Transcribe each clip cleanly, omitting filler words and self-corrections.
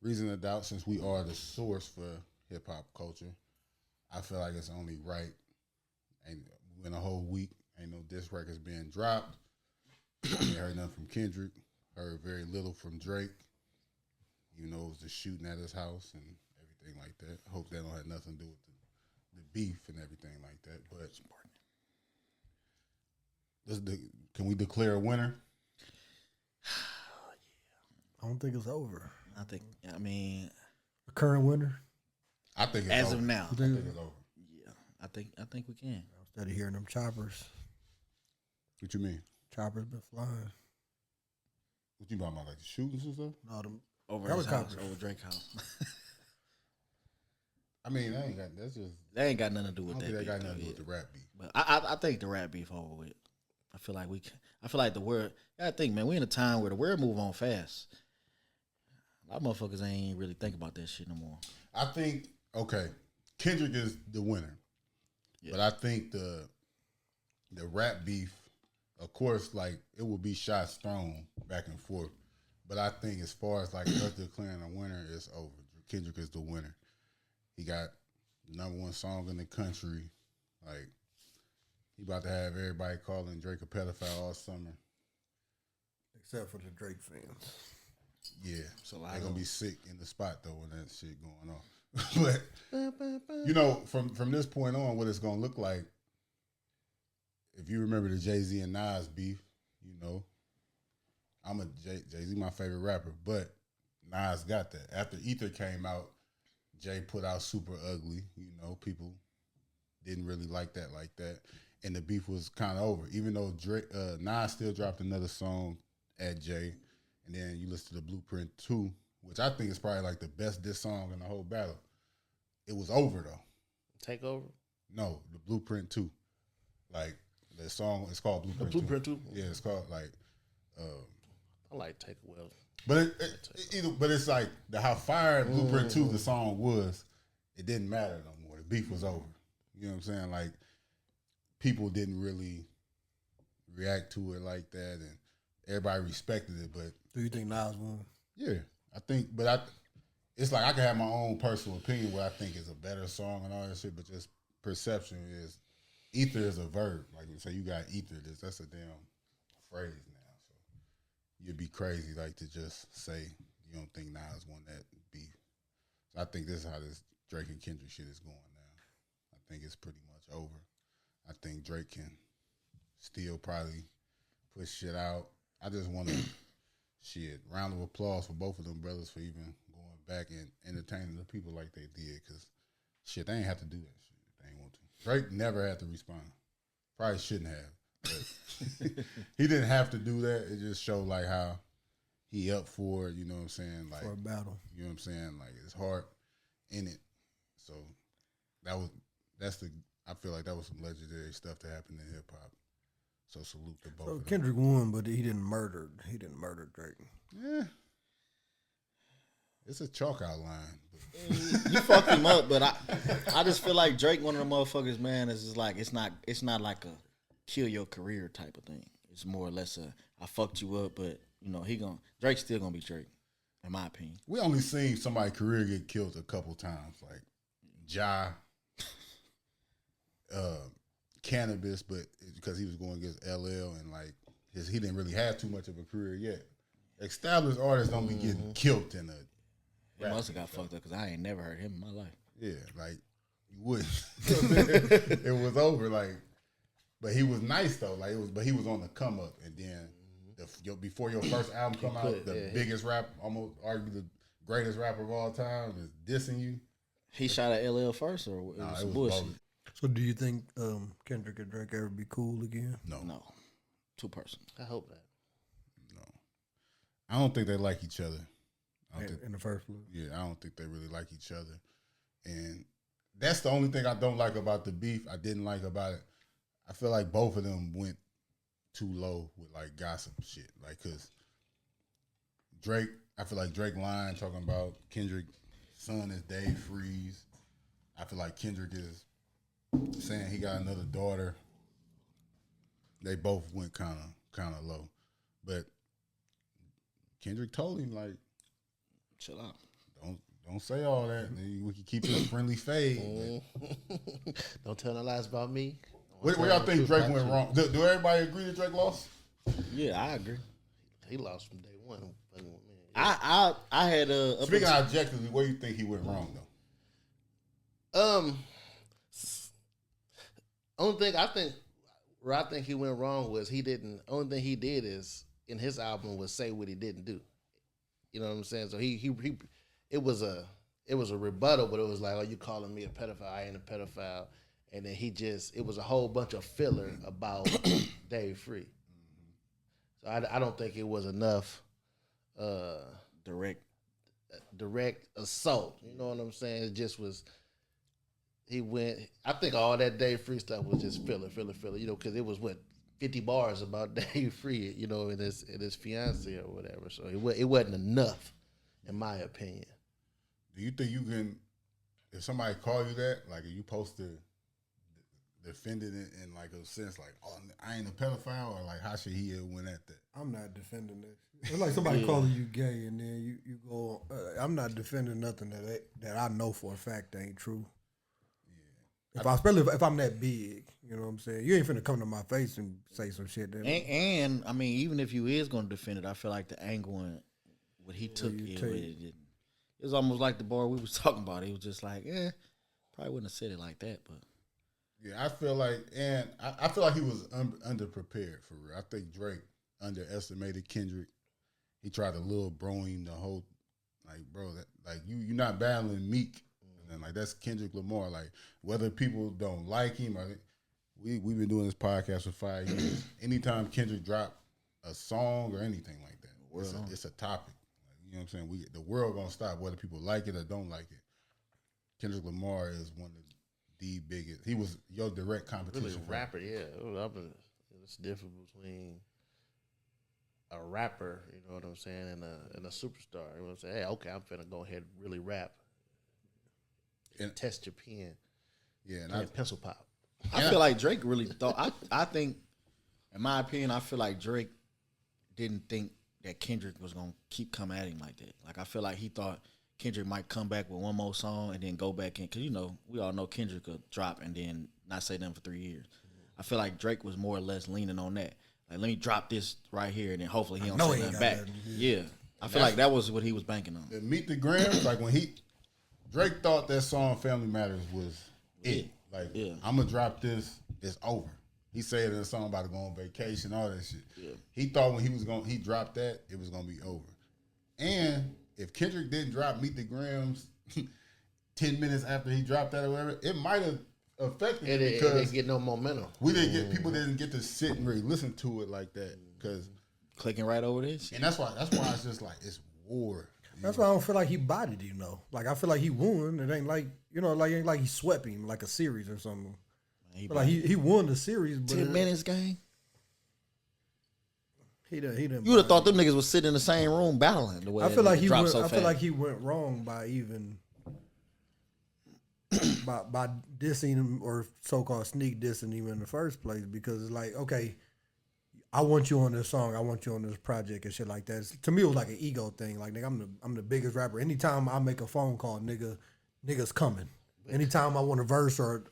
reason to doubt, since we are the source for hip hop culture, I feel like it's only right. Ain't in a whole week, ain't no diss records being dropped. Ain't heard nothing from Kendrick. Heard very little from Drake. You know, it was the shooting at his house and everything like that. Hope that don't have nothing to do with the beef and everything like that. But can we declare a winner? I don't think it's over. I mean, The current winner. I think it's as over. of now, I think it's over. yeah, I think we can. Instead of hearing them choppers, What you mean? choppers been flying. What you talking about, like the shootings and stuff? No, them Over his house, helicopters. over Drake's house. I mean, that's just. That ain't got nothing to do I with don't that. think that got beef, nothing to do though, with the rap beef. But I think the rap beef over with. I feel like the word. I think, man, we in a time where the word move on fast. A lot of motherfuckers ain't really think about that shit no more. I think Kendrick is the winner, but I think the rap beef, of course, like it will be shots thrown back and forth. But I think as far as like us declaring a winner, it's over. Kendrick is the winner. He got #1 song in the country. Like he about to have everybody calling Drake a pedophile all summer. Except for the Drake fans. Yeah, so they're gonna be sick in the spot though when that shit going on. But you know, from this point on, what it's gonna look like. If you remember the Jay-Z and Nas beef, you know, I'm a Jay-Z my favorite rapper, but Nas got that. After Ether came out, Jay put out Super Ugly. You know, people didn't really like that, and the beef was kind of over. Even though Nas still dropped another song at Jay. And then you listen to the Blueprint 2, which I think is probably like the best diss song in the whole battle. It was over though. Takeover? No, the Blueprint 2. Like the song, it's called Blueprint 2. Blueprint 2? Yeah, it's called like. I like Takeover. But but it's like how fire Blueprint 2 the song was. It didn't matter no more. The beef was over. You know what I'm saying? Like people didn't really react to it like that, and everybody respected it, but. Do you think Nas won? Yeah, I think, but it's like I can have my own personal opinion what I think is a better song and all that shit, but just perception is, ether is a verb. Like you say, you got ether. That's a damn phrase now. So you'd be crazy like to just say you don't think Nas won that beef. So I think this is how this Drake and Kendrick shit is going now. I think it's pretty much over. I think Drake can still probably push shit out. I just want to, round of applause for both of them brothers for even going back and entertaining the people like they did. Because, they ain't have to do that shit if they ain't want to. Drake never had to respond. Probably shouldn't have. But he didn't have to do that. It just showed, like, how he up for it, you know what I'm saying? Like, For a battle. You know what I'm saying? Like, his heart in it. So, I feel like that was some legendary stuff that happened in hip-hop. So salute to both. So of them. Kendrick won, but he didn't murder Drake. Yeah, it's a chalk outline. You fucked him up, but I just feel like Drake, one of the motherfuckers, man, is just like it's not like a kill your career type of thing. It's more or less I fucked you up, but you know Drake's still gonna be Drake, in my opinion. We only seen somebody's career get killed a couple times, like Ja. Cannabis, but because he was going against LL and like he didn't really have too much of a career yet. Established artists don't be getting killed in a. He must have got fucked up because I ain't never heard him in my life. Yeah, like you wouldn't. It was over, like, but he was nice though. Like but he was on the come up, and then before your first album come out, the biggest rap, almost arguably the greatest rapper of all time, is dissing you. He shot at LL first, or it was some bullshit. Both. So do you think Kendrick and Drake ever be cool again? No. Too personal. I hope not. No. I don't think they like each other. In the first place? Yeah, I don't think they really like each other. And that's the only thing I don't like about the beef. I didn't like about it. I feel like both of them went too low with like gossip shit. Like, cause Drake, I feel like Drake lying, talking about Kendrick's son is Dave Freeze. I feel like Kendrick is saying he got another daughter. They both went kind of low, but Kendrick told him like, chill out. Don't say all that. We can keep this friendly fade. Don't tell no lies about me. Where y'all think Drake went wrong? Do everybody agree that Drake lost? Yeah, I agree. He lost from day one. I had a Speaking objectively, where you think he went wrong though? Only thing where I think he went wrong was he didn't. Only thing he did is in his album was say what he didn't do. You know what I'm saying? So he it was a rebuttal, but it was like, oh, you calling me a pedophile? I ain't a pedophile. And then it was a whole bunch of filler about Dave Free. So I don't think it was enough direct assault. You know what I'm saying? It just was. He went. I think all that Dave Free stuff was just filler. You know, because it was 50 bars about Dave Free. You know, and his fiance or whatever. So it wasn't enough, in my opinion. Do you think you can, if somebody call you that, like, are you supposed to defend it in like a sense, like, oh, I ain't a pedophile, or like, how should he have went at that? I'm not defending this. It's like somebody calling you gay, and then you go. I'm not defending nothing that I know for a fact ain't true. Yeah. Especially if I'm that big, you know what I'm saying. You ain't finna come to my face and say some shit. That and I mean, even if you is gonna defend it, I feel like the angle and what he took it was almost like the bar we was talking about. It was just like, probably wouldn't have said it like that, but. Yeah, I feel like he was underprepared for real. I think Drake underestimated Kendrick. He tried to little bro him the whole, like, bro, that like you're not battling Meek, and like that's Kendrick Lamar. Like, whether people don't like him, or we've been doing this podcast for 5 years. Anytime Kendrick drop a song or anything like that, it's a topic. Like, you know what I'm saying? The world gonna stop whether people like it or don't like it. Kendrick Lamar is one of the biggest. He was your direct competition. Really, rapper, yeah. It's different between a rapper, you know what I'm saying, and a superstar. You know what I'm saying? Hey, okay, I'm finna go ahead and really rap and test your pen. Yeah, and pencil pop. I feel like Drake really thought. I think, in my opinion, I feel like Drake didn't think that Kendrick was gonna keep coming at him like that. Like, I feel like he thought Kendrick might come back with one more song and then go back in. Because, you know, we all know Kendrick could drop and then not say nothing for 3 years. I feel like Drake was more or less leaning on that. Like, let me drop this right here and then hopefully he don't say nothing back. Yeah. I feel like that was what he was banking on. Meet the Grams, like when Drake thought that song Family Matters was it. Like, I'm going to drop this, it's over. He said in a song about to go on vacation, all that shit. Yeah. He thought when he dropped that, it was going to be over. And if Kendrick didn't drop Meet the Grams 10 minutes after he dropped that or whatever, it might have affected it because it didn't get no momentum. People didn't get to sit and really listen to it like that because clicking right over this. And that's why it's just like it's war. That's why I don't feel like he bodied him though. Like, I feel like he won. It ain't like, you know, like ain't like he swept him like a series or something. He won the series, but 10 minutes game. He didn't. You would have thought them niggas was sitting in the same room battling the way. I feel like he went. I feel like he went wrong by even by dissing him or so-called sneak dissing him in the first place, because it's like, okay, I want you on this song, I want you on this project and shit like that. To me, it was like an ego thing. Like, nigga, I'm the biggest rapper. Anytime I make a phone call, niggas coming. Anytime I want a verse or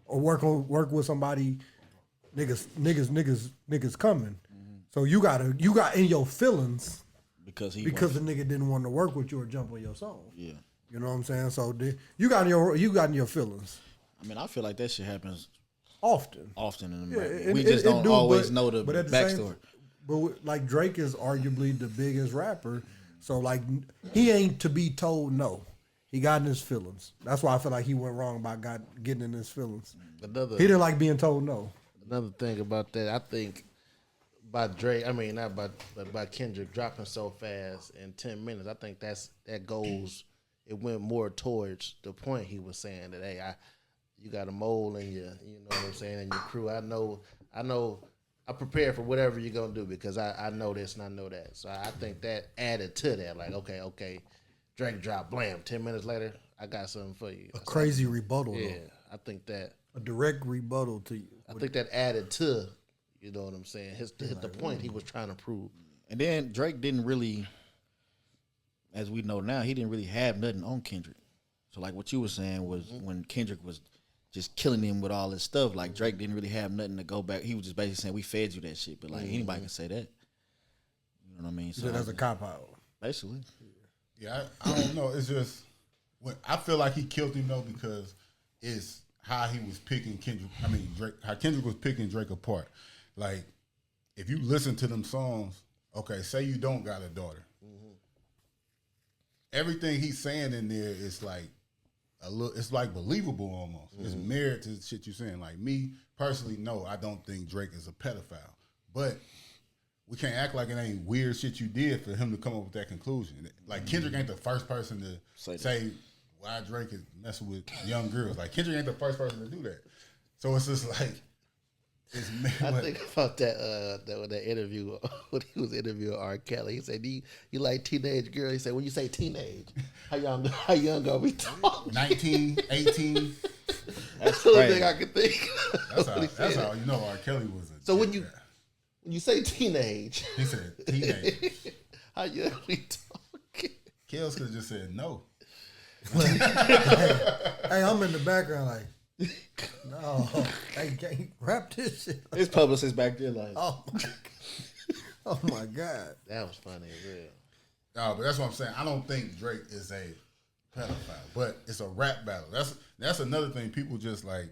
work with somebody, niggas coming. So you got in your feelings because the nigga didn't want to work with you or jump on your song. Yeah, you know what I'm saying. So you got in your feelings. I mean, I feel like that shit happens often in America. We just don't always know the backstory. But like, Drake is arguably the biggest rapper, so like he ain't to be told no. He got in his feelings. That's why I feel like he went wrong by getting in his feelings. He didn't like being told no. Another thing about that, I think. By Drake, I mean not by Kendrick dropping so fast in 10 minutes. I think that goes. It went more towards the point he was saying that, hey, you got a mole in you know what I'm saying, in your crew. I know. I prepared for whatever you're gonna do because I know this and I know that. So I think that added to that. Like, okay, Drake dropped, blam. 10 minutes later, I got something for you. A crazy rebuttal. Yeah, though. I think that a direct rebuttal to you. I think that added to. You know what I'm saying? Hit the point he was trying to prove. And then Drake didn't really, as we know now, he didn't really have nothing on Kendrick. So like what you were saying was when Kendrick was just killing him with all this stuff, like Drake didn't really have nothing to go back. He was just basically saying we fed you that shit, but like anybody can say that. You know what I mean? So that's a cop out. Basically. Yeah, I don't know. It's just when I feel like he killed him though because it's how he was picking Kendrick. I mean Drake. How Kendrick was picking Drake apart. Like if you listen to them songs, okay, say you don't got a daughter. Everything he's saying in there is like a little. It's like believable almost. It's merit to the shit you're saying. Like me personally, no, I don't think Drake is a pedophile, but we can't act like it ain't weird shit you did for him to come up with that conclusion. Like Kendrick ain't the first person to say why Drake is messing with young girls. Like Kendrick ain't the first person to do that. So it's just like it's. I think about that interview when he was interviewing R. Kelly. He said, "You like teenage girls?" He said, "When you say teenage, how young are we talking? 19, 18. That's the only thing I can think." That's how you know R. Kelly was a. So when you say teenage, he said teenage. how young are we talking? Kels could have just said no. Hey, I'm in the background like. No, I can't rap this shit. His publicist back there like, oh my God. That was funny as real. No, but that's what I'm saying. I don't think Drake is a pedophile, but it's a rap battle. That's another thing. People just like,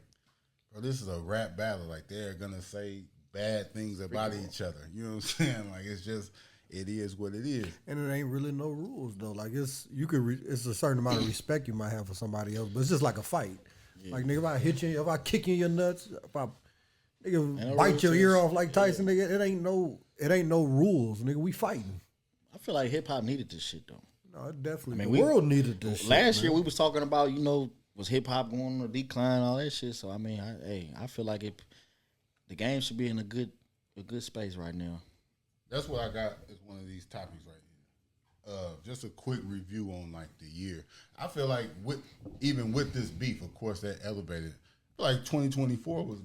bro, this is a rap battle. Like they're gonna say bad things about each other. You know what I'm saying? Like it's just, it is what it is. And it ain't really no rules though. Like it's it's a certain amount of respect you might have for somebody else, but it's just like a fight. Yeah. Like nigga, if I hit you, if I kick you in your nuts, if I nigga bite your ear off like Tyson, nigga, it ain't no rules, nigga. We fighting. I feel like hip hop needed this shit though. No, it definitely. The world needed this shit. Last year we was talking about, was hip hop going on a decline, all that shit. So I mean, I feel like the game should be in a good space right now. That's what I got as one of these topics right here. Just a quick review on like the year. I feel like even with this beef, of course, that elevated. I feel like 2024 was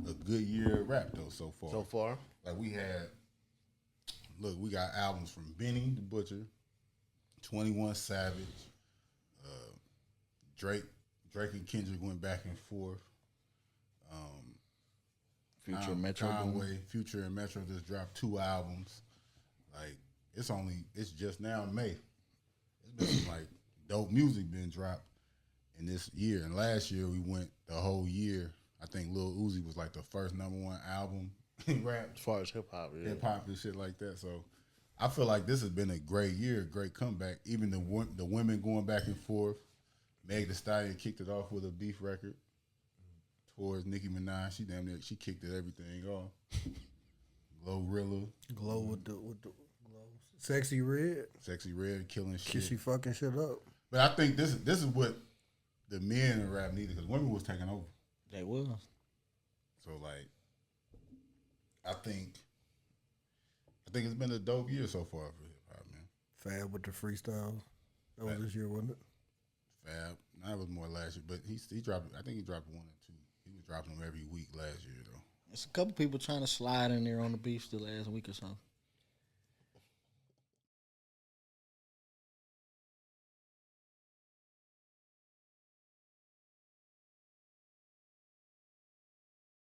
a good year of rap though so far. So far, like we got albums from Benny the Butcher, 21 Savage, Drake and Kendrick went back and forth. Future and Metro. Conway, Future and Metro just dropped 2 albums. Like it's just now May. It's been some like dope music been dropped in this year. And last year we went the whole year. I think Lil Uzi was like the first #1 album in rap. as far as hip hop, yeah. Hip hop and shit like that. So I feel like this has been a great year, great comeback. Even the women going back and forth. Meg Thee Stallion kicked it off with a beef record towards Nicki Minaj. She kicked it everything off. Glorilla. Glow with the glow. Sexy Red killing shit. She fucking shit up. But I think this is what the men in rap needed because women was taking over. They was. So like, I think it's been a dope year so far for hip hop, man. Fab with the freestyle. That was this year, wasn't it? Fab. That was more last year, but he dropped. I think he dropped 1 or 2. He was dropping them every week last year though. There's a couple people trying to slide in there on the beef the last week or something.